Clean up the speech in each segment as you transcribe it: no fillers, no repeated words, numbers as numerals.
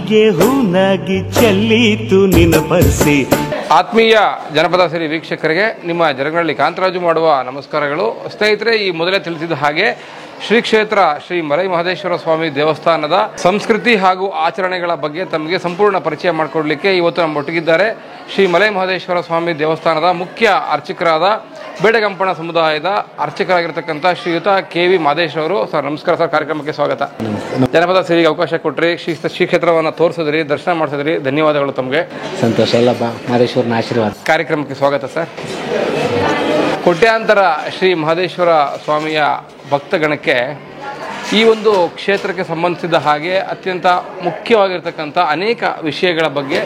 ಮಲ್ಲಿಗೆ ಹೂನಾಗಿ ಚೆಲ್ಲೀತು ನಿನ್ನ ಪರ್ಸಿ. ಆತ್ಮೀಯ ಜನಪದ ಸಿರಿ ವೀಕ್ಷಕರಿಗೆ ನಿಮ್ಮ ಜನಗಳಲ್ಲಿ ಕಾಂತರಾಜು ಮಾಡುವ ನಮಸ್ಕಾರಗಳು. ಸ್ನೇಹಿತರೆ, ಈ ಮೊದಲೇ ತಿಳಿಸಿದ ಹಾಗೆ ಶ್ರೀ ಕ್ಷೇತ್ರ ಶ್ರೀ ಮಲೈ ಮಹದೇಶ್ವರ ಸ್ವಾಮಿ ದೇವಸ್ಥಾನದ ಸಂಸ್ಕೃತಿ ಹಾಗೂ ಆಚರಣೆಗಳ ಬಗ್ಗೆ ತಮಗೆ ಸಂಪೂರ್ಣ ಪರಿಚಯ ಮಾಡಿಕೊಡ್ಲಿಕ್ಕೆ ಇವತ್ತು ನಮ್ಮೊಟ್ಟಿಗಿದ್ದಾರೆ ಶ್ರೀ ಮಲೈ ಮಹದೇಶ್ವರ ಸ್ವಾಮಿ ದೇವಸ್ಥಾನದ ಮುಖ್ಯ ಅರ್ಚಕರಾದ ಬೇಡಗಂಪಣ ಸಮುದಾಯದ ಅರ್ಚಕರಾಗಿರ್ತಕ್ಕಂಥ ಶ್ರೀಯುತ KV ಮಾದೇಶ್ ಅವರು. ಸರ್ ನಮಸ್ಕಾರ ಸರ್, ಕಾರ್ಯಕ್ರಮಕ್ಕೆ ಸ್ವಾಗತ. ಜನಪದ ಸೇವೆಗೆ ಅವಕಾಶ ಕೊಟ್ಟರೆ ಶ್ರೀ ಕ್ಷೇತ್ರವನ್ನು ತೋರಿಸಿದ್ರಿ, ದರ್ಶನ ಮಾಡಿಸಿದ್ರಿ, ಧನ್ಯವಾದಗಳು ತಮಗೆ. ಸಂತೋಷ ಅಲ್ಲಪ್ಪ, ಮಹದೇಶ್ವರನ ಆಶೀರ್ವಾದ. ಕಾರ್ಯಕ್ರಮಕ್ಕೆ ಸ್ವಾಗತ ಸರ್. ಕೋಟ್ಯಾಂತರ ಶ್ರೀ ಮಹದೇಶ್ವರ ಸ್ವಾಮಿಯ ಭಕ್ತಗಣಕ್ಕೆ ಈ ಒಂದು ಕ್ಷೇತ್ರಕ್ಕೆ ಸಂಬಂಧಿಸಿದ ಹಾಗೆ ಅತ್ಯಂತ ಮುಖ್ಯವಾಗಿರ್ತಕ್ಕಂಥ ಅನೇಕ ವಿಷಯಗಳ ಬಗ್ಗೆ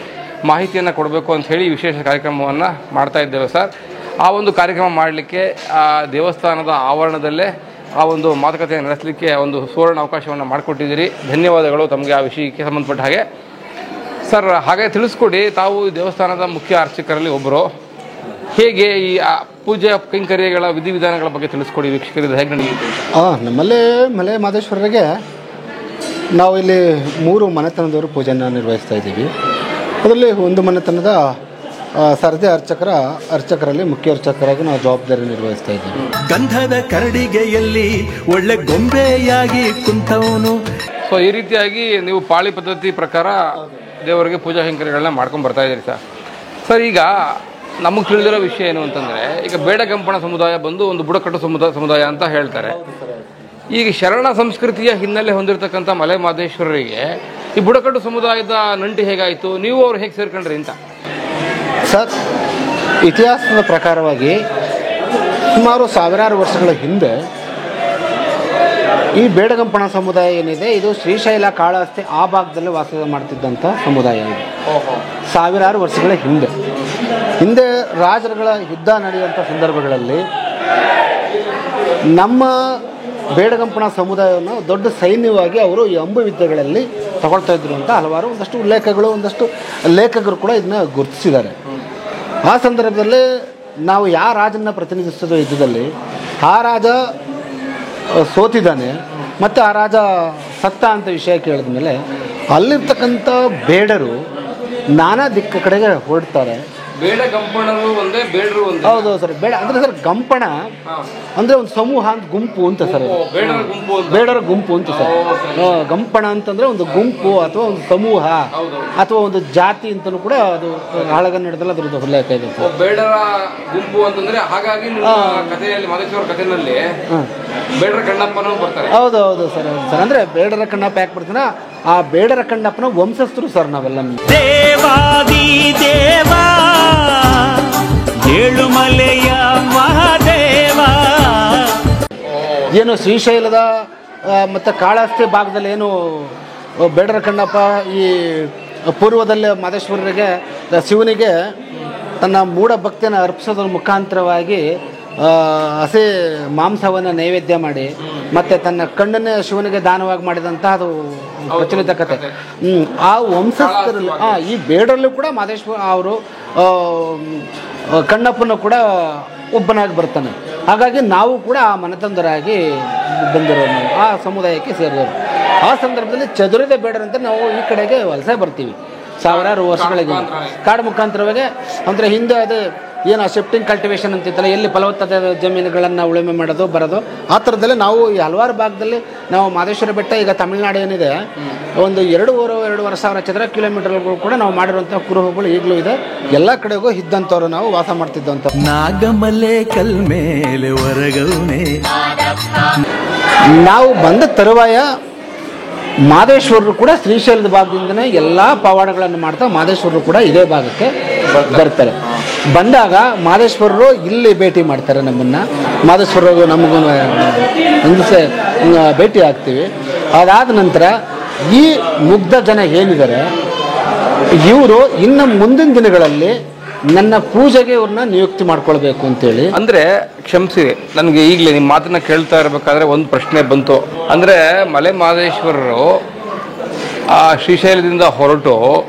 ಮಾಹಿತಿಯನ್ನು ಕೊಡಬೇಕು ಅಂತ ಹೇಳಿ ವಿಶೇಷ ಕಾರ್ಯಕ್ರಮವನ್ನು ಮಾಡ್ತಾ ಇದ್ದೇವೆ ಸರ್. ಆ ಒಂದು ಕಾರ್ಯಕ್ರಮ ಮಾಡಲಿಕ್ಕೆ ಆ ದೇವಸ್ಥಾನದ ಆವರಣದಲ್ಲೇ ಆ ಒಂದು ಮಾತುಕತೆ ನಡೆಸಲಿಕ್ಕೆ ಒಂದು ಸುವರ್ಣ ಅವಕಾಶವನ್ನು ಮಾಡಿಕೊಟ್ಟಿದ್ದೀರಿ. ಧನ್ಯವಾದಗಳು ತಮಗೆ ಆ ವಿಷಯಕ್ಕೆ ಸಂಬಂಧಪಟ್ಟ ಹಾಗೆ. ಸರ್, ಹಾಗೆ ತಿಳಿಸ್ಕೊಡಿ, ತಾವು ಈ ದೇವಸ್ಥಾನದ ಮುಖ್ಯ ಅರ್ಚಕರಲ್ಲಿ ಒಬ್ಬರು. ಹೇಗೆ ಈ ಪೂಜೆ ಕೈಂಕರ್ಯಗಳ ವಿಧಿವಿಧಾನಗಳ ಬಗ್ಗೆ ತಿಳಿಸ್ಕೊಡಿ ವೀಕ್ಷಕರಿಗೆ, ಹೇಗೆ ನಡೆಯುತ್ತೆ? ನಮ್ಮಲ್ಲೇ ಮಲೆ ಮಹದೇಶ್ವರರಿಗೆ ನಾವು ಇಲ್ಲಿ 3 ಮನೆತನದವರು ಪೂಜೆಯನ್ನು ನಿರ್ವಹಿಸ್ತಾ ಇದ್ದೀವಿ. ಅದರಲ್ಲಿ ಒಂದು ಮನೆತನದ ಸರದಿ ಅರ್ಚಕರಲ್ಲಿ ಮುಖ್ಯ ಅರ್ಚಕರಾಗಿ ನಾವು ಜವಾಬ್ದಾರಿ ನಿರ್ವಹಿಸ್ತಾ ಇದ್ದೀವಿ. ಗಂಧದ ಕರಡಿಗೆಯಲ್ಲಿ ಒಳ್ಳೆ ಗೊಂಬೆಯಾಗಿ ಕುಂತವನು. ಸೊ ಈ ರೀತಿಯಾಗಿ ನೀವು ಪಾಳಿ ಪದ್ಧತಿ ಪ್ರಕಾರ ದೇವರಿಗೆ ಪೂಜಾ ಕೈಂಕರ್ಯಗಳನ್ನ ಮಾಡ್ಕೊಂಡು ಬರ್ತಾ ಇದ್ದೀರಿ ಸರ್. ಈಗ ನಮಗೆ ತಿಳಿದಿರೋ ವಿಷಯ ಏನು ಅಂತಂದರೆ, ಈಗ ಬೇಡಗಂಪಣ ಸಮುದಾಯ ಬಂದು ಒಂದು ಬುಡಕಟ್ಟು ಸಮುದಾಯ ಅಂತ ಹೇಳ್ತಾರೆ. ಈಗ ಶರಣ ಸಂಸ್ಕೃತಿಯ ಹಿನ್ನೆಲೆ ಹೊಂದಿರತಕ್ಕಂಥ ಮಲೆ ಮಹದೇಶ್ವರರಿಗೆ ಈ ಬುಡಕಟ್ಟು ಸಮುದಾಯದ ನಂಟು ಹೇಗಾಯಿತು, ನೀವು ಅವ್ರು ಹೇಗೆ ಸೇರ್ಕೊಂಡ್ರಿ ಅಂತ? ಸರ್, ಇತಿಹಾಸದ ಪ್ರಕಾರವಾಗಿ ಸುಮಾರು ಸಾವಿರಾರು ವರ್ಷಗಳ ಹಿಂದೆ ಈ ಬೇಡಗಂಪಣ ಸಮುದಾಯ ಏನಿದೆ, ಇದು ಶ್ರೀಶೈಲ ಕಾಳಹಸ್ತಿ ಆ ಭಾಗದಲ್ಲಿ ವಾಸ ಮಾಡ್ತಿದ್ದಂಥ ಸಮುದಾಯ ಇದು. ಸಾವಿರಾರು ವರ್ಷಗಳ ಹಿಂದೆ ರಾಜರುಗಳ ಯುದ್ಧ ನಡೆಯುವಂಥ ಸಂದರ್ಭಗಳಲ್ಲಿ ನಮ್ಮ ಬೇಡಗಂಪಣ ಸಮುದಾಯವನ್ನು ದೊಡ್ಡ ಸೈನ್ಯವಾಗಿ ಅವರು ಈ ಅಂಬು ವಿದ್ಯೆಗಳಲ್ಲಿ ತಗೊಳ್ತಾ ಇದ್ರು ಅಂತ ಹಲವಾರು ಒಂದಷ್ಟು ಲೇಖಕರು ಕೂಡ ಇದನ್ನ ಗುರುತಿಸಿದ್ದಾರೆ. ಆ ಸಂದರ್ಭದಲ್ಲಿ ನಾವು ಯಾವ ರಾಜನ ಪ್ರತಿನಿಧಿಸೋದು ಯುದ್ಧದಲ್ಲಿ ಆ ರಾಜ ಸೋತಿದ್ದಾನೆ ಮತ್ತು ಆ ರಾಜ ಸತ್ತ ಅಂತ ವಿಷಯ ಕೇಳಿದ ಮೇಲೆ ಅಲ್ಲಿರ್ತಕ್ಕಂಥ ಬೇಡರು ನಾನಾ ಕಡೆಗೆ ಹೊರಡ್ತಾರೆ. ಬೇಡಗಂಪಣರು ಒಂದೇ, ಬೇಡರು ಒಂದೇ. ಹೌದು ಸರ್. ಅಂದರೆ ಸರ್, ಗಂಪಣ ಅಂದರೆ ಒಂದು ಸಮೂಹ ಅಂತ, ಗುಂಪು ಅಂತ ಸರ್. ಬೇಡರ ಗುಂಪು ಅಂತ ಸರ್. ಗಂಪಣ ಅಂತಂದರೆ ಒಂದು ಗುಂಪು ಅಥವಾ ಒಂದು ಸಮೂಹ ಅಥವಾ ಒಂದು ಜಾತಿ ಅಂತಲೂ ಕೂಡ ಅದು ಹಳಗನ್ನಡದಲ್ಲಿ ಅದರದ್ದು ಉಲ್ಲೇಖ ಇದೆ ಸರ್. ಬೇಡರ ಗುಂಪು ಅಂತಂದರೆ ಹಾಗಾಗಿ ಕಥೆಯಲ್ಲಿ ಮಹದೇಶ್ವರ ಕಥೆಯಲ್ಲಿ ಬೇಡರ ಕಣ್ಣಪ್ಪನೂ ಬರ್ತಾರೆ. ಹೌದು ಸರ್. ಅಂದರೆ ಬೇಡರ ಕಣ್ಣಪ್ಪ ಯಾಕೆ ಬರ್ತಾನೆ, ಆ ಬೇಡರ ಕಣ್ಣಪ್ಪನ ವಂಶಸ್ಥರು ಸರ್ ನಾವೆಲ್ಲ. ದೇವಾದಿ ದೇವ ಏಳುಮಲೆಯ ಮಹಾದೇವ. ಏನು ಶ್ರೀಶೈಲದ ಮತ್ತು ಕಾಳಹಸ್ತಿ ಭಾಗದಲ್ಲಿ ಏನು ಬೇಡರ ಕಣ್ಣಪ್ಪ ಈ ಪೂರ್ವದಲ್ಲಿ ಮಹದೇಶ್ವರರಿಗೆ ಶಿವನಿಗೆ ತನ್ನ ಮೂಢ ಭಕ್ತಿಯನ್ನು ಅರ್ಪಿಸೋದ್ರ ಮುಖಾಂತರವಾಗಿ ಹಸೆ ಮಾಂಸವನ್ನು ನೈವೇದ್ಯ ಮಾಡಿ ಮತ್ತು ತನ್ನ ಕಣ್ಣನ್ನೇ ಶಿವನಿಗೆ ದಾನವಾಗಿ ಮಾಡಿದಂಥ ಅದು ಪ್ರಚಲಿತ ಕಥೆ. ಆ ವಂಶಸ್ಥರಲ್ಲಿ ಈ ಬೇಡರಲ್ಲೂ ಕೂಡ ಮಹದೇಶ್ವರ ಅವರು ಕಣ್ಣಪ್ಪನ ಕೂಡ ಒಬ್ಬನಾಗಿ ಬರ್ತಾನೆ. ಹಾಗಾಗಿ ನಾವು ಕೂಡ ಆ ಮನೆತಂದರಾಗಿ ಬಂದಿರೋರು, ನಾವು ಆ ಸಮುದಾಯಕ್ಕೆ ಸೇರಿದವರು. ಆ ಸಂದರ್ಭದಲ್ಲಿ ಚದುರಿದ ಬೇಡರಂತ ನಾವು ಈ ಕಡೆಗೆ ವಲಸೆ ಬರ್ತೀವಿ ಸಾವಿರಾರು ವರ್ಷಗಳಿಗೆ ಕಾಡು ಮುಖಾಂತರವಾಗಿ. ಅಂದರೆ ಹಿಂದೆ ಅದೇ ಏನು ಶಿಫ್ಟಿಂಗ್ ಕಲ್ಟಿವೇಷನ್ ಅಂತಿತ್ತಲ್ಲ, ಎಲ್ಲಿ ಫಲವತ್ತತೆ ಜಮೀನುಗಳನ್ನು ಉಳುಮೆ ಮಾಡೋದು ಬರೋದು, ಆ ಥರದಲ್ಲೇ ನಾವು ಈ ಹಲವಾರು ಭಾಗದಲ್ಲಿ ನಾವು ಮಹದೇಶ್ವರ ಬೆಟ್ಟ ಈಗ ತಮಿಳುನಾಡು ಏನಿದೆ ಒಂದು 2,500 ಸಾವಿರ ಚದರ ಕಿಲೋಮೀಟರ್ಗಳು ಕೂಡ ನಾವು ಮಾಡಿರುವಂಥ ಕುರುಹುಗಳು ಈಗಲೂ ಇದೆ. ಎಲ್ಲ ಕಡೆಗೂ ಇದ್ದಂಥವ್ರು ನಾವು ವಾಸ ಮಾಡ್ತಿದ್ದಂಥ ನಾಗಮಲೆ ಕಲ್ಮೇಲೆ ಹೊರಗೌನೆ. ನಾವು ಬಂದ ತರುವಾಯ ಮಹದೇಶ್ವರರು ಕೂಡ ಶ್ರೀಶೈಲದ ಭಾಗದಿಂದನೇ ಎಲ್ಲ ಪವಾಡಗಳನ್ನು ಮಾಡ್ತಾ ಮಹದೇಶ್ವರರು ಕೂಡ ಇದೇ ಭಾಗಕ್ಕೆ ಬರ್ತಾರೆ. ಬಂದಾಗ ಮಹದೇಶ್ವರರು ಇಲ್ಲಿ ಭೇಟಿ ಮಾಡ್ತಾರೆ ನಮ್ಮನ್ನು. ಮಹದೇಶ್ವರರು ನಮಗೂ ಒಂದಿಸೆ ಭೇಟಿ ಆಗ್ತೀವಿ. ಅದಾದ ನಂತರ ಈ ಮುಗ್ಧ ಜನ ಏನಿದ್ದಾರೆ ಇವರು ಇನ್ನು ಮುಂದಿನ ದಿನಗಳಲ್ಲಿ ನನ್ನ ಪೂಜೆಗೆ ಇವ್ರನ್ನ ನಿಯುಕ್ತಿ ಮಾಡ್ಕೊಳ್ಬೇಕು ಅಂತೇಳಿ. ಅಂದರೆ ಕ್ಷಮಿಸಿ, ನನಗೆ ಈಗಲೇ ನಿಮ್ಮ ಮಾತನ್ನ ಕೇಳ್ತಾ ಇರಬೇಕಾದ್ರೆ ಒಂದು ಪ್ರಶ್ನೆ ಬಂತು. ಅಂದರೆ ಮಲೆ ಮಹದೇಶ್ವರರು ಆ ಶ್ರೀಶೈಲದಿಂದ ಹೊರಟು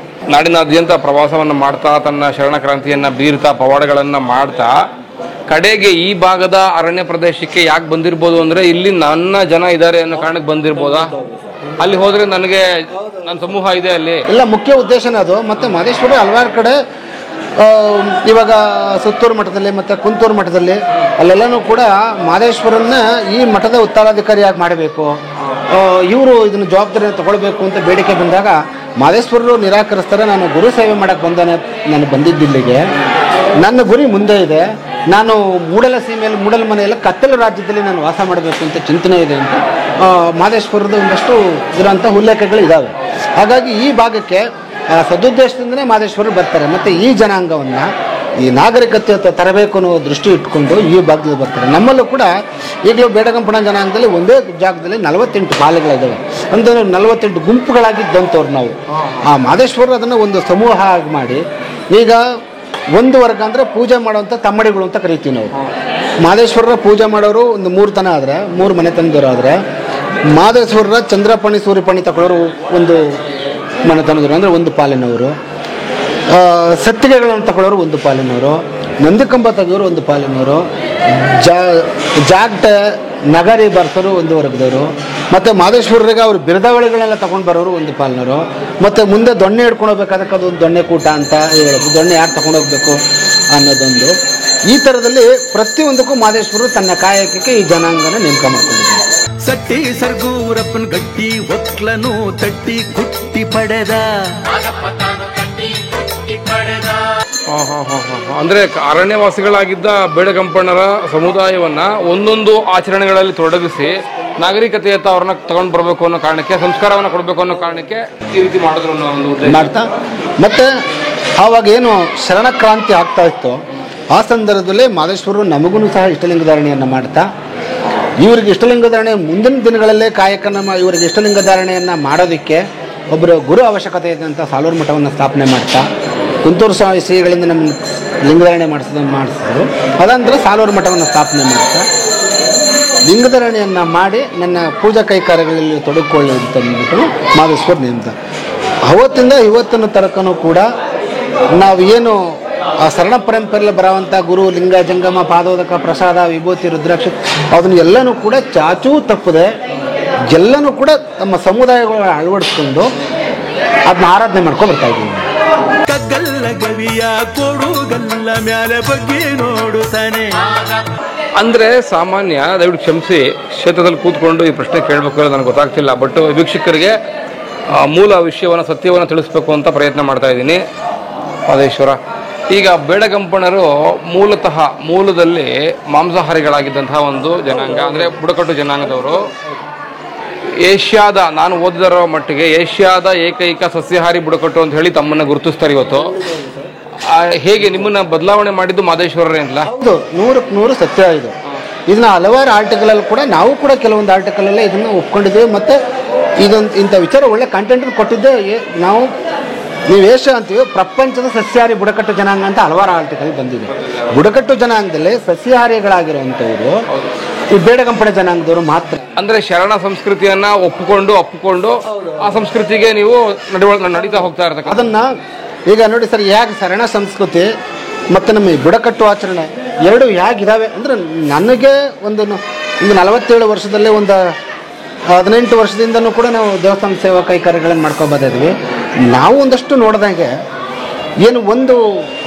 ನಾಡಿನಾದ್ಯಂತ ಪ್ರವಾಸವನ್ನು ಮಾಡ್ತಾ ತನ್ನ ಶರಣಕ್ರಾಂತಿಯನ್ನು ಬೀರ್ತಾ ಪವಾಡಗಳನ್ನು ಮಾಡ್ತಾ ಕಡೆಗೆ ಈ ಭಾಗದ ಅರಣ್ಯ ಪ್ರದೇಶಕ್ಕೆ ಯಾಕೆ ಬಂದಿರ್ಬೋದು ಅಂದರೆ ಇಲ್ಲಿ ನನ್ನ ಜನ ಇದ್ದಾರೆ ಅನ್ನೋ ಕಾರಣಕ್ಕೆ ಬಂದಿರ್ಬೋದಾ? ಅಲ್ಲಿ ಹೋದ್ರೆ ನನಗೆ ನನ್ನ ಸಮೂಹ ಇದೆ ಅಲ್ಲಿ ಎಲ್ಲ ಮುಖ್ಯ ಉದ್ದೇಶನೇ ಅದು. ಮತ್ತು ಮಹದೇಶ್ವರ ಹಲವಾರು ಕಡೆ ಇವಾಗ ಸುತ್ತೂರು ಮಠದಲ್ಲಿ ಮತ್ತು ಕುಂತೂರು ಮಠದಲ್ಲಿ ಅಲ್ಲೆಲ್ಲನೂ ಕೂಡ ಮಹದೇಶ್ವರನ್ನ ಈ ಮಠದ ಉತ್ತರಾಧಿಕಾರಿಯಾಗಿ ಮಾಡಬೇಕು, ಇವರು ಇದನ್ನು ಜವಾಬ್ದಾರಿಯನ್ನು ತಗೊಳ್ಬೇಕು ಅಂತ ಬೇಡಿಕೆ ಬಂದಾಗ ಮಹದೇಶ್ವರರು ನಿರಾಕರಿಸ್ತಾರೆ. ನಾನು ಗುರು ಸೇವೆ ಮಾಡೋಕ್ಕೆ ನಾನು ಬಂದಿದ್ದಿಲ್ಲಿಗೆ, ನನ್ನ ಗುರಿ ಮುಂದೆ ಇದೆ, ನಾನು ಮೂಡಲ ಸೀಮೆಯಲ್ಲಿ ಮೂಡಲ ಮನೆಯಲ್ಲಿ ಕತ್ತಲು ರಾಜ್ಯದಲ್ಲಿ ನಾನು ವಾಸ ಮಾಡಬೇಕು ಅಂತ ಚಿಂತನೆ ಇದೆ ಅಂತ ಮಹದೇಶ್ವರದ ಒಂದಷ್ಟು ಇರೋಂಥ ಉಲ್ಲೇಖಗಳು ಇದ್ದಾವೆ. ಹಾಗಾಗಿ ಈ ಭಾಗಕ್ಕೆ ಸದುದ್ದೇಶದಿಂದನೇ ಮಹದೇಶ್ವರರು ಬರ್ತಾರೆ. ಮತ್ತು ಈ ಜನಾಂಗವನ್ನು ಈ ನಾಗರಿಕತೆ ತರಬೇಕು ಅನ್ನೋ ದೃಷ್ಟಿ ಇಟ್ಕೊಂಡು ಈ ಭಾಗದಲ್ಲಿ ಬರ್ತಾರೆ. ನಮ್ಮಲ್ಲೂ ಕೂಡ ಈಗಲೂ ಬೇಡಗಂಪಣ ಜನಾಂಗದಲ್ಲಿ ಒಂದೇ ಜಾಗದಲ್ಲಿ 48 ಪಾಲೆಗಳಿದ್ದಾವೆ. ಅಂದರೆ 48 ಗುಂಪುಗಳಾಗಿದ್ದಂಥವ್ರು ನಾವು. ಆ ಮಹದೇಶ್ವರರು ಅದನ್ನು ಒಂದು ಸಮೂಹ ಆಗಿ ಮಾಡಿ, ಈಗ ಒಂದು ವರ್ಗ ಅಂದರೆ ಪೂಜೆ ಮಾಡುವಂಥ ತಮ್ಮಡಿಗಳು ಅಂತ ಕರಿತೀವಿ ನಾವು. ಮಹದೇಶ್ವರರ ಪೂಜೆ ಮಾಡೋರು ಒಂದು 3 ತನ ಆದರೆ, 3 ಮನೆತನದವರು ಆದರೆ, ಮಹದೇಶ್ವರರ ಚಂದ್ರಪಣಿ ಸೂರ್ಯಪಣಿ ತಗೊಳ್ಳೋರು ಒಂದು ಮನೆತನದವರು ಅಂದರೆ ಒಂದು ಪಾಲಿನವರು, ಸತ್ತಿಗೆಗಳನ್ನು ತಗೊಳ್ಳೋರು ಒಂದು ಪಾಲಿನವರು, ನಂದಿಕಂಬ ತೆಗೆಯೋರು ಒಂದು ಪಾಲಿನವರು, ಜಾಗಟೆ ನಗರಿ ಬರ್ಸೋರು ಒಂದು ವರ್ಗದವರು, ಮತ್ತು ಮಹದೇಶ್ವರರಿಗೆ ಅವರು ಬಿರುದಾವಳಿಗಳನ್ನೆಲ್ಲ ತೊಗೊಂಡು ಬರೋರು ಒಂದು ಪಾಲಿನವರು, ಮತ್ತು ಮುಂದೆ ದೊಣ್ಣೆ ಹಿಡ್ಕೊಂಡು ಹೋಗ್ಬೇಕಾದಕ್ಕೆ ಅದೊಂದು ದೊಣ್ಣೆ ಕೂಟ ಅಂತ ಹೇಳೋದು, ದೊಣ್ಣೆ ಯಾಕೆ ತೊಗೊಂಡೋಗ್ಬೇಕು ಅನ್ನೋದೊಂದು. ಈ ಥರದಲ್ಲಿ ಪ್ರತಿಯೊಂದಕ್ಕೂ ಮಹದೇಶ್ವರರು ತನ್ನ ಕಾಯಕಕ್ಕೆ ಈ ಜನಾಂಗನ ನೇಮಕ ಮಾಡ್ಕೊಂಡಿದ್ದಾರೆ. ಸಟ್ಟಿ ಸರ್ಗೂರಪ್ಪನ ಗಟ್ಟಿ ಒಕ್ಲನು ತಟ್ಟಿ ಕುಟ್ಟಿ ಪಡೆದ. ಅಂದ್ರೆ ಅರಣ್ಯವಾಸಿಗಳಾಗಿದ್ದ ಬೇಡಗಂಪಣ್ಣರ ಸಮುದಾಯವನ್ನ ಒಂದೊಂದು ಆಚರಣೆಗಳಲ್ಲಿ ತೊಡಗಿಸಿ ನಾಗರಿಕತೆಯತ್ತ ಅವ್ರನ್ನ ತಗೊಂಡು ಬರಬೇಕು ಅನ್ನೋ ಕಾರಣಕ್ಕೆ, ಸಂಸ್ಕಾರವನ್ನ ಕೊಡಬೇಕು ಅನ್ನೋ ಕಾರಣಕ್ಕೆ ಈ ರೀತಿ ಮಾಡಿದ್ರು ಅನ್ನೋ ಒಂದು ಉದ್ದೇಶ ಮಾಡ್ತಾ. ಮತ್ತೆ ಆವಾಗ ಏನು ಶರಣಕ್ರಾಂತಿ ಆಗ್ತಾ ಇತ್ತು, ಆ ಸಂದರ್ಭದಲ್ಲಿ ಮಹದೇಶ್ವರರು ನಮಗೂ ಸಹ ಇಷ್ಟಲಿಂಗ ಧಾರಣೆಯನ್ನು ಮಾಡ್ತಾ, ಇವರಿಗೆ ಇಷ್ಟಲಿಂಗ ಧಾರಣೆ ಮುಂದಿನ ದಿನಗಳಲ್ಲೇ ಇವರಿಗೆ ಇಷ್ಟಲಿಂಗ ಧಾರಣೆಯನ್ನು ಮಾಡೋದಕ್ಕೆ ಒಬ್ಬರು ಗುರು ಅವಶ್ಯಕತೆ ಇದೆ ಅಂತ ಸಾಲೂರು ಮಠವನ್ನು ಸ್ಥಾಪನೆ ಮಾಡ್ತಾ, ಕುಂತೂರು ಶ್ರೀಗಳಿಂದ ನಮ್ಮ ಲಿಂಗಧಾರಣೆ ಮಾಡಿಸಿದ್ರು. ಅದಂತರ ಸಾಲೂರು ಮಠವನ್ನು ಸ್ಥಾಪನೆ ಮಾಡ್ತಾ ಲಿಂಗಧಾರಣೆಯನ್ನು ಮಾಡಿ ನನ್ನ ಪೂಜಾ ಕೈಕಾರ್ಯಗಳಲ್ಲಿ ತೊಡಗಿಕೊಳ್ಳಿ ಅಂತ ಅಂದ್ಬಿಟ್ಟು ಮಹದೇಶ್ವರ ನೇಮಕ. ಅವತ್ತಿಂದ ಇವತ್ತಿನ ತನಕನೂ ಕೂಡ ನಾವು ಏನು ಆ ಶರಣ ಪರಂಪರೆಯಲ್ಲಿ ಬರುವಂಥ ಗುರು ಲಿಂಗ ಜಂಗಮ ಪಾದೋದಕ ಪ್ರಸಾದ ವಿಭೂತಿ ರುದ್ರಾಕ್ಷ ಅದನ್ನು ಎಲ್ಲನೂ ಕೂಡ ಚಾಚೂ ತಪ್ಪದೆ ಎಲ್ಲನೂ ಕೂಡ ತಮ್ಮ ಸಮುದಾಯಗಳ ಅಳವಡಿಸ್ಕೊಂಡು ಅದನ್ನ ಆರಾಧನೆ ಮಾಡ್ಕೊಂಡು ಬರ್ತಾ ಇದ್ದೀವಿ. ಕಗ್ಗಲ್ಲ ಗವಿಯ ಕೊಡುಗಲ್ಲ ಮ್ಯಾಲೆ ಬಗ್ಗೆ ನೋಡುತ್ತಾನೆ. ಅಂದ್ರೆ ಸಾಮಾನ್ಯ, ದಯವಿಟ್ಟು ಕ್ಷಮಿಸಿ, ಕ್ಷೇತ್ರದಲ್ಲಿ ಕೂತ್ಕೊಂಡು ಈ ಪ್ರಶ್ನೆ ಕೇಳಬೇಕು ಅನ್ನೋದು ನನಗೆ ಗೊತ್ತಾಗ್ತಿಲ್ಲ. ಬಟ್ ವೀಕ್ಷಕರಿಗೆ ಮೂಲ ವಿಷಯವನ್ನು ಸತ್ಯವನ್ನು ತಿಳಿಸ್ಬೇಕು ಅಂತ ಪ್ರಯತ್ನ ಮಾಡ್ತಾ ಇದ್ದೀನಿ. ಮಹದೇಶ್ವರ, ಈಗ ಬೇಡಗಂಪಣರು ಮೂಲದಲ್ಲಿ ಮಾಂಸಾಹಾರಿಗಳಾಗಿದ್ದಂತಹ ಒಂದು ಜನಾಂಗ, ಅಂದರೆ ಬುಡಕಟ್ಟು ಜನಾಂಗದವರು. ಏಷ್ಯಾದ, ನಾನು ಓದಿದರೋ ಮಟ್ಟಿಗೆ ಏಷ್ಯಾದ ಏಕೈಕ ಸಸ್ಯಾಹಾರಿ ಬುಡಕಟ್ಟು ಅಂತ ಹೇಳಿ ತಮ್ಮನ್ನು ಗುರುತಿಸ್ತಾರೆ ಇವತ್ತು. ಹೇಗೆ ನಿಮ್ಮನ್ನ ಬದಲಾವಣೆ ಮಾಡಿದ್ದು ಮಹದೇಶ್ವರರೇ ಅಂತಲ್ಲ? ಹೌದು, 100ಕ್ಕೆ 100 ಸತ್ಯ ಇದು. ಇದನ್ನ ಹಲವಾರು ಆರ್ಟಿಕಲಲ್ಲಿ ಕೂಡ ನಾವು ಕೂಡ ಕೆಲವೊಂದು ಆರ್ಟಿಕಲಲ್ಲೇ ಇದನ್ನು ಒಪ್ಕೊಂಡಿದ್ದೇವೆ. ಮತ್ತು ಇಂಥ ವಿಚಾರ ಒಳ್ಳೆ ಕಂಟೆಂಟ್ ಕೊಟ್ಟಿದ್ದೆ. ನೀವು ಏಷ್ಯಾ ಅಂತೀವಿ, ಪ್ರಪಂಚದ ಸಸ್ಯಾಹಾರಿ ಬುಡಕಟ್ಟು ಜನಾಂಗ ಅಂತ ಹಲವಾರು ಆರ್ಟಿಕಲ್ ಬಂದಿದೆ. ಬುಡಕಟ್ಟು ಜನಾಂಗದಲ್ಲಿ ಸಸ್ಯಾಹಾರಿಗಳಾಗಿರುವಂಥವ್ರು ಈ ಬೇಡಗಂಪಣ ಜನಾಂಗದವರು ಮಾತ್ರ. ಅಂದ್ರೆ ಶರಣ ಸಂಸ್ಕೃತಿಯನ್ನ ಒಪ್ಪಿಕೊಂಡು ಆ ಸಂಸ್ಕೃತಿಗೆ ನೀವು ನಡೀತಾ ಹೋಗ್ತಾ ಇರ್ತಕ್ಕ ಅದನ್ನ ಈಗ ನೋಡಿ ಸರ್, ಹೇಗೆ ಶರಣ ಸಂಸ್ಕೃತಿ ಮತ್ತು ನಮ್ಮ ಈ ಬುಡಕಟ್ಟು ಆಚರಣೆ ಎರಡು ಹೇಗಿದ್ದಾವೆ ಅಂದರೆ, ನನಗೆ ಒಂದು 47 ವರ್ಷದಲ್ಲೇ ಒಂದು 18 ವರ್ಷದಿಂದನೂ ಕೂಡ ನಾವು ದೇವಸ್ಥಾನ ಸೇವಾ ಕೈಕಾರ್ಯಗಳನ್ನು ಮಾಡ್ಕೊಬೋದಿದ್ವಿ. ನಾವು ಒಂದಷ್ಟು ನೋಡಿದಾಗೆ ಏನು ಒಂದು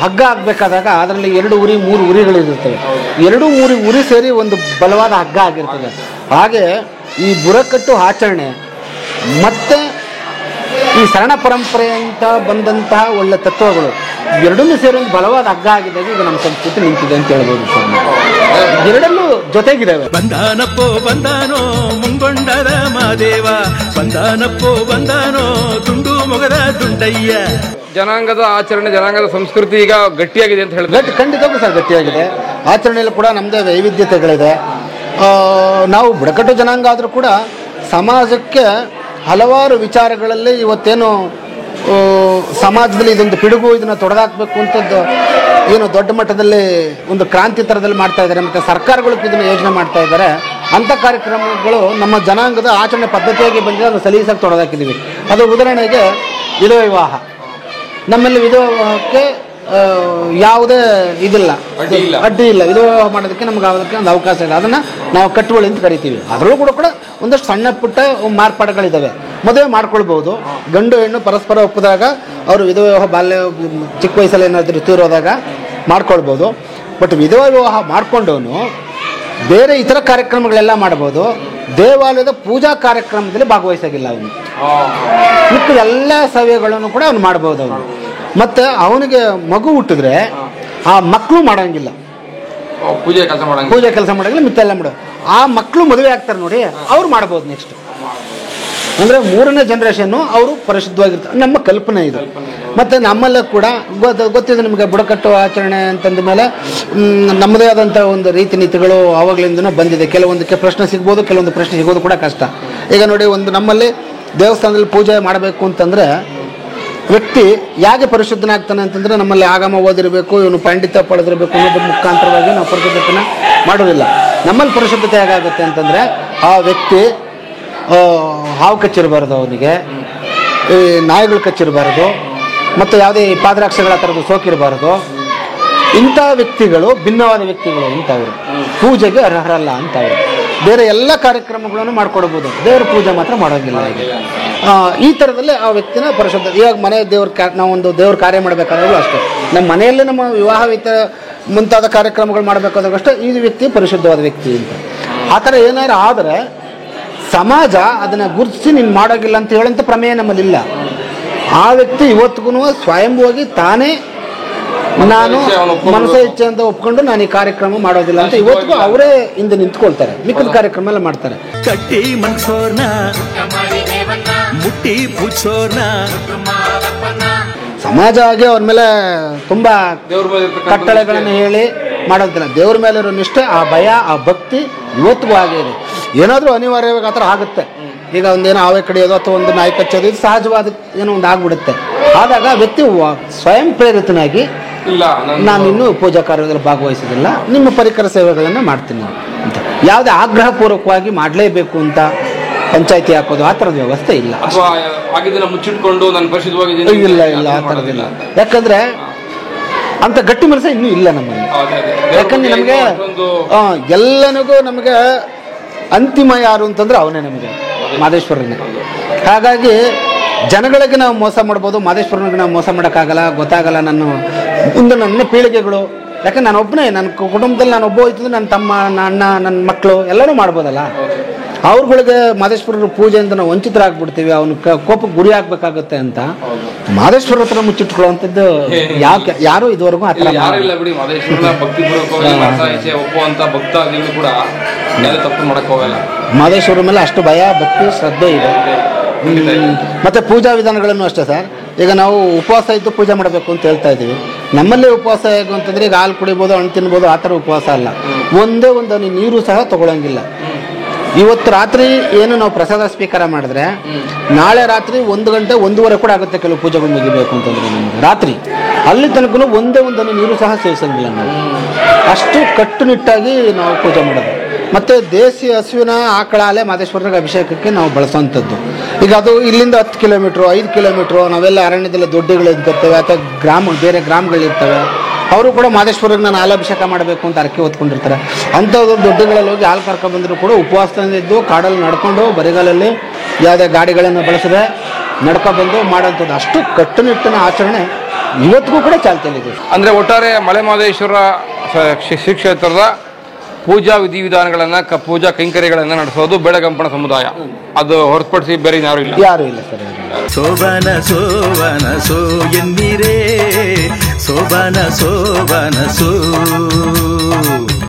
ಹಗ್ಗ ಆಗಬೇಕಾದಾಗ ಅದರಲ್ಲಿ 2 ಉರಿ 3 ಉರಿಗಳಿರ್ತವೆ. 2 ಉರಿ ಸೇರಿ ಒಂದು ಬಲವಾದ ಹಗ್ಗ ಆಗಿರ್ತದೆ. ಹಾಗೆ ಈ ಬುಡಕಟ್ಟು ಆಚರಣೆ ಮತ್ತು ಈ ಶರಣ ಪರಂಪರೆ ಅಂತ ಬಂದಂತಹ ಒಳ್ಳೆ ತತ್ವಗಳು ಎರಡನ್ನೂ ಸೇರಿ ಒಂದು ಬಲವಾದ ಹಗ್ಗ ಆಗಿದ್ದಾಗ ಈಗ ನಮ್ಮ ಸಂಸ್ಕೃತಿ ನಿಂತಿದೆ ಅಂತ ಹೇಳ್ಬೋದು ಸರ್. ಎರಡನ್ನೂ ಜೊತೆಗಿದ್ದಾವೆ. ಬಂದಾನಪ್ಪೋ ಬಂದಾನೋ ಮುಂಗೊಂಡದ ಮಾದೇವ, ಬಂದಾನಪ್ಪೋ ಬಂದಾನೋ ತುಂಡು ಮೊಗದ ದುಂಡಯ್ಯ. ಜನಾಂಗದ ಆಚರಣೆ, ಜನಾಂಗದ ಸಂಸ್ಕೃತಿ ಈಗ ಗಟ್ಟಿಯಾಗಿದೆ ಅಂತ ಹೇಳಿದ್ರೆ ಖಂಡಿತವೂ ಸರ್ ಗಟ್ಟಿಯಾಗಿದೆ. ಆಚರಣೆಯಲ್ಲಿ ಕೂಡ ನಮ್ಮದೇ ವೈವಿಧ್ಯತೆಗಳಿದೆ. ನಾವು ಬುಡಕಟ್ಟು ಜನಾಂಗ ಆದರೂ ಕೂಡ ಸಮಾಜಕ್ಕೆ ಹಲವಾರು ವಿಚಾರಗಳಲ್ಲಿ ಇವತ್ತೇನು ಸಮಾಜದಲ್ಲಿ ಇದೊಂದು ಪಿಡುಗು, ಇದನ್ನು ತೊಡೆದಾಕಬೇಕು ಅಂತದ್ದು ಏನು ದೊಡ್ಡ ಮಟ್ಟದಲ್ಲಿ ಒಂದು ಕ್ರಾಂತಿ ಥರದಲ್ಲಿ ಮಾಡ್ತಾ ಇದ್ದಾರೆ. ಮತ್ತು ಸರ್ಕಾರಗಳಿಗೆ ಇದನ್ನು ಯೋಜನೆ ಮಾಡ್ತಾ ಇದ್ದಾರೆ. ಅಂಥ ಕಾರ್ಯಕ್ರಮಗಳು ನಮ್ಮ ಜನಾಂಗದ ಆಚರಣೆ ಪದ್ಧತಿಯಾಗಿ ಬಂದಿದೆ. ಅದು ಸಲೀಸಾಗಿ ತೊಡೆದಾಕಿದ್ದೀವಿ. ಅದು ಉದಾಹರಣೆಗೆ ವಿಧವಾ ವಿವಾಹ. ನಮ್ಮಲ್ಲಿ ವಿಧವಾ ವಿವಾಹಕ್ಕೆ ಯಾವುದೇ ಇದಿಲ್ಲ, ಅಡ್ಡಿ ಇಲ್ಲ. ವಿಧವಾ ಮಾಡೋದಕ್ಕೆ ನಮ್ಗೆ ಅದಕ್ಕೆ ಒಂದು ಅವಕಾಶ ಇಲ್ಲ. ಅದನ್ನು ನಾವು ಕಟ್ಟುವಳಿ ಅಂತ ಕರಿತೀವಿ. ಅದರಲ್ಲೂ ಕೂಡ ಒಂದಷ್ಟು ಸಣ್ಣ ಪುಟ್ಟ ಮಾರ್ಪಾಡುಗಳಿದ್ದಾವೆ. ಮದುವೆ ಮಾಡ್ಕೊಳ್ಬೋದು. ಗಂಡು ಹೆಣ್ಣು ಪರಸ್ಪರ ಒಪ್ಪಿದಾಗ ಅವರು ವಿಧವಾ ವಿವಾಹ ಬಾಲ್ಯ ಚಿಕ್ಕ ವಯಸ್ಸಲ್ಲಿ ಏನಾದರೂ ತೀರೋದಾಗ ಮಾಡ್ಕೊಳ್ಬೋದು. ಬಟ್ ವಿಧವಾ ವಿವಾಹ ಮಾಡ್ಕೊಂಡವನು ಬೇರೆ ಇತರ ಕಾರ್ಯಕ್ರಮಗಳೆಲ್ಲ ಮಾಡ್ಬೋದು, ದೇವಾಲಯದ ಪೂಜಾ ಕಾರ್ಯಕ್ರಮದಲ್ಲಿ ಭಾಗವಹಿಸೋಗಿಲ್ಲ ಅವನು. ಮಿಕ್ಕ ಎಲ್ಲ ಸೇವೆಗಳನ್ನು ಕೂಡ ಅವನು ಮಾಡ್ಬೋದು ಅವನು. ಮತ್ತು ಅವನಿಗೆ ಮಗು ಹುಟ್ಟಿದ್ರೆ ಆ ಮಕ್ಕಳು ಮಾಡೋಂಗಿಲ್ಲ, ಪೂಜೆ ಕೆಲಸ ಮಾಡೋಂಗಿಲ್ಲ, ಮಿತ್ತೆಲ್ಲ ಮಾಡೋದು. ಆ ಮಕ್ಕಳು ಮದುವೆ ಆಗ್ತಾರೆ ನೋಡಿ, ಅವ್ರು ಮಾಡ್ಬೋದು ನೆಕ್ಸ್ಟ್. ಅಂದರೆ 3ನೇ ಜನರೇಷನ್ನು ಅವರು ಪರಿಶುದ್ಧವಾಗಿರ್ತಾರೆ, ನಮ್ಮ ಕಲ್ಪನೆ ಇದು. ಮತ್ತು ನಮ್ಮಲ್ಲೇ ಕೂಡ ಗೊತ್ತಿದೆ ನಿಮಗೆ, ಬುಡಕಟ್ಟು ಆಚರಣೆ ಅಂತಂದ ಮೇಲೆ ನಮ್ಮದೇ ಆದಂಥ ಒಂದು ರೀತಿ ನೀತಿಗಳು ಆವಾಗಲಿಂದನೂ ಬಂದಿದೆ. ಕೆಲವೊಂದಕ್ಕೆ ಪ್ರಶ್ನೆ ಸಿಗ್ಬೋದು, ಕೆಲವೊಂದು ಪ್ರಶ್ನೆ ಸಿಗೋದು ಕೂಡ ಕಷ್ಟ. ಈಗ ನೋಡಿ, ಒಂದು ನಮ್ಮಲ್ಲಿ ದೇವಸ್ಥಾನದಲ್ಲಿ ಪೂಜೆ ಮಾಡಬೇಕು ಅಂತಂದರೆ ವ್ಯಕ್ತಿ ಹೇಗೆ ಪರಿಶುದ್ಧನಾಗ್ತಾನೆ ಅಂತಂದರೆ, ನಮ್ಮಲ್ಲಿ ಆಗಮ ಓದಿರಬೇಕು, ಇವನು ಪಂಡಿತ ಪಡೆದಿರಬೇಕು ಅನ್ನೋದ್ರ ಮುಖಾಂತರವಾಗಿ ನಾವು ಪರಿಶುದ್ಧತೆನ ಮಾಡೋದಿಲ್ಲ. ನಮ್ಮಲ್ಲಿ ಪರಿಶುದ್ಧತೆ ಹೇಗಾಗುತ್ತೆ ಅಂತಂದರೆ, ಆ ವ್ಯಕ್ತಿ ಹಾವು ಕಚ್ಚಿರಬಾರ್ದು, ಅವನಿಗೆ ಈ ನಾಯಿಗಳು ಕಚ್ಚಿರಬಾರ್ದು, ಮತ್ತು ಯಾವುದೇ ಪಾದರಾಕ್ಷಗಳ ಥರದ್ದು ಸೋಕಿರಬಾರ್ದು. ಇಂಥ ವ್ಯಕ್ತಿಗಳು ಭಿನ್ನವಾದ ವ್ಯಕ್ತಿಗಳು ಇಂಥವ್ರು ಪೂಜೆಗೆ ಅರ್ಹರಲ್ಲ ಅಂತವ್ರು. ಬೇರೆ ಎಲ್ಲ ಕಾರ್ಯಕ್ರಮಗಳನ್ನು ಮಾಡ್ಕೊಡ್ಬೋದು, ದೇವ್ರ ಪೂಜೆ ಮಾತ್ರ ಮಾಡೋಂಗಿಲ್ಲ. ಈ ಥರದಲ್ಲಿ ಆ ವ್ಯಕ್ತಿನ ಪರಿಶುದ್ಧ. ಇವಾಗ ಮನೆ ನಾವೊಂದು ದೇವ್ರ ಕಾರ್ಯ ಮಾಡಬೇಕಾದ್ರೂ ಅಷ್ಟೇ, ನಮ್ಮ ಮನೆಯಲ್ಲೇ ನಮ್ಮ ವಿವಾಹ ಮುಂತಾದ ಕಾರ್ಯಕ್ರಮಗಳು ಮಾಡಬೇಕಾದ್ರೂ ಅಷ್ಟೇ ಈ ವ್ಯಕ್ತಿ ಪರಿಶುದ್ಧವಾದ ವ್ಯಕ್ತಿ ಅಂತ. ಆ ಥರ ಏನಾದ್ರು ಆದರೆ ಸಮಾಜ ಅದನ್ನು ಗುರುತಿಸಿ ನೀನು ಮಾಡೋಗಿಲ್ಲ ಅಂತ ಹೇಳೋಂಥ ಪ್ರಮೇಯ ನಮ್ಮಲ್ಲಿಲ್ಲ. ಆ ವ್ಯಕ್ತಿ ಇವತ್ತಿಗೂ ಸ್ವಯಂಭವಾಗಿ ತಾನೇ ನಾನು ಮನಸ್ಸು ಇಚ್ಛೆ ಅಂತ ಒಪ್ಕೊಂಡು ನಾನು ಈ ಕಾರ್ಯಕ್ರಮ ಮಾಡೋದಿಲ್ಲ ಅಂತ ಇವತ್ತಿಗೂ ಅವರೇ ಹಿಂದೆ ನಿಂತ್ಕೊಳ್ತಾರೆ, ಮಿಕ್ಕಿದ ಕಾರ್ಯಕ್ರಮ ಎಲ್ಲ ಮಾಡ್ತಾರೆ. ಕಟ್ಟಿ ಮನ್ಸೋರ್ನ ಮುಟ್ಟಿ ಪೂಜೋರ್ನ ಸಮಾಜ ಆಗಿ ಅವ್ರ ಮೇಲೆ ತುಂಬ ಕಟ್ಟಳೆಗಳನ್ನು ಹೇಳಿ ಮಾಡೋದಿಲ್ಲ. ದೇವ್ರ ಮೇಲೆ ಇರೋ ನಿಷ್ಠೆ, ಆ ಭಯ, ಆ ಭಕ್ತಿ ಇವತ್ತಿಗೂ ಆಗೇ ಇದೆ. ಏನಾದರೂ ಅನಿವಾರ್ಯವಾಗಿ ಆ ಥರ ಆಗುತ್ತೆ. ಈಗ ಒಂದೇನೋ ಆವೆ ಕಡಿಯೋದು ಅಥವಾ ಒಂದು ನಾಯಿ ಕಚ್ಚೋದು, ಇದು ಸಹಜವಾದ ಏನೋ ಒಂದು ಆಗ್ಬಿಡುತ್ತೆ. ಆದಾಗ ವ್ಯಕ್ತಿ ಸ್ವಯಂ ಪ್ರೇರಿತನಾಗಿ ನಾನು ಇನ್ನೂ ಪೂಜಾ ಕಾರ್ಯದಲ್ಲಿ ಭಾಗವಹಿಸೋದಿಲ್ಲ, ನಿಮ್ಮ ಪರಿಕರ ಸೇವೆಗಳನ್ನು ಮಾಡ್ತೀನಿ ಅಂತ, ಯಾವುದೇ ಆಗ್ರಹಪೂರ್ವಕವಾಗಿ ಮಾಡಲೇಬೇಕು ಅಂತ ಪಂಚಾಯತಿ ಹಾಕೋದು ಆ ಥರದ ವ್ಯವಸ್ಥೆ ಇಲ್ಲ. ಮುಚ್ಚಿಟ್ಕೊಂಡು ನಾನು ಪರಿಶುದ್ಧವಾಗಿದ್ದೀನಿ ಇಲ್ಲ ಇಲ್ಲ, ಆ ಥರದಿಲ್ಲ. ಯಾಕಂದರೆ ಅಂಥ ಗಟ್ಟಿ ಮನಸ್ಸು ಇನ್ನೂ ಇಲ್ಲ ನಮ್ಮಲ್ಲಿ. ಯಾಕಂದ್ರೆ ನಮಗೆ ಎಲ್ಲನಿಗೂ ನಮಗೆ ಅಂತಿಮ ಯಾರು ಅಂತಂದ್ರೆ ಅವನೇ, ನಮಗೆ ಮಾದೇಶ್ವರನೇ. ಹಾಗಾಗಿ ಜನಗಳಿಗೆ ನಾವು ಮೋಸ ಮಾಡ್ಬೋದು, ಮಾದೇಶ್ವರನಿಗೆ ನಾವು ಮೋಸ ಮಾಡೋಕ್ಕಾಗಲ್ಲ, ಗೊತ್ತಾಗಲ್ಲ. ನನ್ನ ಪೀಳಿಗೆಗಳು, ಯಾಕಂದ್ರೆ ನಾನು ಒಬ್ಬನೇ, ನನ್ನ ಕುಟುಂಬದಲ್ಲಿ ನಾನು ಒಬ್ಬ ಹೋಯ್ತಿದ್ದು, ನನ್ನ ತಮ್ಮ, ನನ್ನ ಅಣ್ಣ, ನನ್ನ ಮಕ್ಕಳು ಎಲ್ಲರೂ ಮಾಡ್ಬೋದಲ್ಲ. ಅವ್ರುಗಳಿಗೆ ಮಾದೇಶ್ವರರ ಪೂಜೆಯಿಂದ ನಾವು ವಂಚಿತರಾಗ್ಬಿಡ್ತೀವಿ, ಅವನು ಕೋಪಕ್ಕೆ ಗುರಿ ಆಗ್ಬೇಕಾಗುತ್ತೆ ಅಂತ ಮಾದೇಶ್ವರ ಹತ್ರ ಮುಚ್ಚಿಟ್ಕೊಳ್ಳುವಂಥದ್ದು ಯಾರು ಇದುವರೆಗೂ ಆ ಥರ ಮಾದೇಶ್ವರ ಮೇಲೆ ಅಷ್ಟು ಭಯ, ಭಕ್ತಿ, ಶ್ರದ್ಧೆ ಇದೆ. ಮತ್ತು ಪೂಜಾ ವಿಧಾನಗಳನ್ನು ಅಷ್ಟೇ ಸರ್. ಈಗ ನಾವು ಉಪವಾಸ ಇದ್ದು ಪೂಜೆ ಮಾಡಬೇಕು ಅಂತ ಹೇಳ್ತಾ ಇದ್ದೀವಿ. ನಮ್ಮಲ್ಲೇ ಉಪವಾಸ ಹೇಗೆ ಅಂತಂದರೆ, ಈಗ ಹಾಲು ಕುಡಿಬೋದು, ಹಣ್ಣು ತಿನ್ಬೋದು, ಆ ಥರ ಉಪವಾಸ ಅಲ್ಲ. ಒಂದೇ ಒಂದು ನೀರು ಸಹ ತೊಗೊಳಂಗಿಲ್ಲ. ಇವತ್ತು ರಾತ್ರಿ ಏನು ನಾವು ಪ್ರಸಾದ ಸ್ವೀಕಾರ ಮಾಡಿದ್ರೆ ನಾಳೆ ರಾತ್ರಿ 1 ಗಂಟೆ 1:15 ಕೂಡ ಆಗುತ್ತೆ ಕೆಲವು ಪೂಜೆಗಳು ಮುಗಿಬೇಕು ಅಂತಂದರೆ ನಮಗೆ. ರಾತ್ರಿ ಅಲ್ಲಿ ತನಕ ಒಂದೇ ಒಂದು ನೀರು ಸಹ ಸೇವಿಸಂಗಿಲ್ಲ ನಾವು. ಅಷ್ಟು ಕಟ್ಟುನಿಟ್ಟಾಗಿ ನಾವು ಪೂಜೆ ಮಾಡೋದು. ಮತ್ತು ದೇಸಿ ಹಸುವಿನ ಆಕಳ ಹಾಲೆ ಮಾದೇಶ್ವರನಿಗೆ ಅಭಿಷೇಕಕ್ಕೆ ನಾವು ಬಳಸೋವಂಥದ್ದು. ಈಗ ಅದು ಇಲ್ಲಿಂದ 10 ಕಿಲೋಮೀಟ್ರು 5 ಕಿಲೋಮೀಟ್ರು ನಾವೆಲ್ಲ ಅರಣ್ಯದಲ್ಲಿ ದೊಡ್ಡಗಳು ಇರ್ತವೆ ಅಥವಾ ಬೇರೆ ಗ್ರಾಮಗಳಿರ್ತವೆ. ಅವರು ಕೂಡ ಮಾದೇಶ್ವರಿಗೆ ನಾನು ಹಾಲಾಭಿಷೇಕ ಮಾಡಬೇಕು ಅಂತ ಅರಕೆ ಹೊತ್ಕೊಂಡಿರ್ತಾರೆ. ಅಂಥದ್ದು ದೊಡ್ಡಗಳಲ್ಲಿ ಹೋಗಿ ಹಾಲು ಕರ್ಕೊಂಡ್ಬಂದರೂ ಕೂಡ ಉಪವಾಸದಿಂದ ಇದ್ದು ಕಾಡಲ್ಲಿ ನಡ್ಕೊಂಡು ಬರಿಗಾಲಲ್ಲಿ ಯಾವುದೇ ಗಾಡಿಗಳನ್ನು ಬಳಸದೆ ನಡ್ಕೊಬಂದು ಮಾಡೋಂಥದ್ದು. ಅಷ್ಟು ಕಟ್ಟುನಿಟ್ಟಿನ ಆಚರಣೆ ಇವತ್ತಿಗೂ ಕೂಡ ಚಾಲ್ತಿಯಲ್ಲಿದೆ. ಅಂದರೆ ಒಟ್ಟಾರೆ ಮಲೆ ಮಹದೇಶ್ವರ ಶ್ರೀ ಕ್ಷೇತ್ರದ ಪೂಜಾ ವಿಧಿವಿಧಾನಗಳನ್ನು ಪೂಜಾ ಕೈಂಕರ್ಯಗಳನ್ನು ನಡೆಸೋದು ಬೆಳಗಂಪಣ ಸಮುದಾಯ. ಅದು ಹೊರತುಪಡಿಸಿ ಬೇರೆ ಯಾರು ಇಲ್ಲ ಸರ್. ಸೋಬಾನ ಸೋಬಾನ ಸೋ ಎನ್ನಿರೇ ಸೋಬಾನ ಸೋಬಾನ ಸೋ